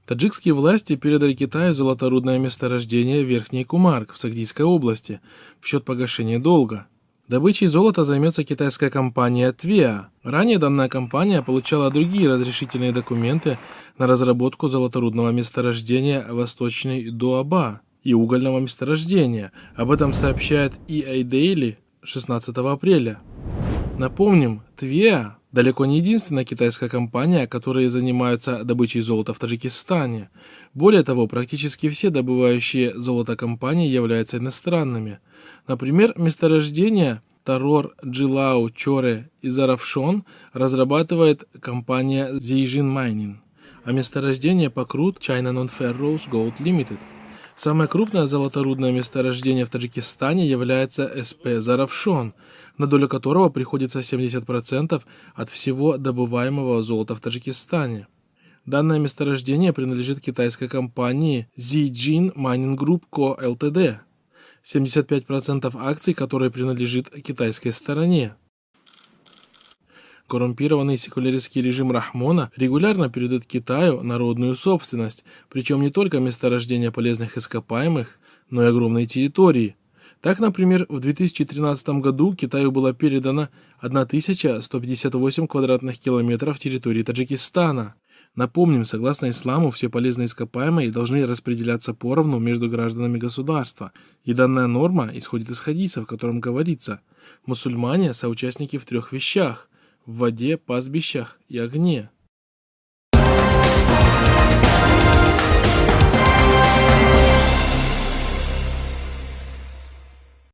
Таджикские власти передали Китаю золоторудное месторождение Верхний Кумарк в Сагдийской области в счет погашения долга. Добычей золота займется китайская компания Твеа. Ранее данная компания получала другие разрешительные документы на разработку золоторудного месторождения Восточный Дуаба и угольного месторождения. Об этом сообщает EA Daily 16 апреля. Напомним, Твеа далеко не единственная китайская компания, которая занимается добычей золота в Таджикистане. Более того, практически все добывающие золото компании являются иностранными. Например, месторождения Тарор, Джилау, Чоре и Заравшон разрабатывает компания Zijin Mining, а месторождение Покрут China Non-Ferrous Gold Limited. Самое крупное золоторудное месторождение в Таджикистане является СП «Заравшон», на долю которого приходится 70% от всего добываемого золота в Таджикистане. Данное месторождение принадлежит китайской компании Zijin Mining Group Co. Ltd., 75% акций которой принадлежит китайской стороне. Коррумпированный секуляристский режим Рахмона регулярно передает Китаю народную собственность, причем не только месторождения полезных ископаемых, но и огромные территории. Так, например, в 2013 году Китаю было передано 1158 квадратных километров территории Таджикистана. Напомним, согласно исламу, все полезные ископаемые должны распределяться поровну между гражданами государства, и данная норма исходит из хадиса, в котором говорится: мусульмане – соучастники в трех вещах – в воде, пастбищах и огне.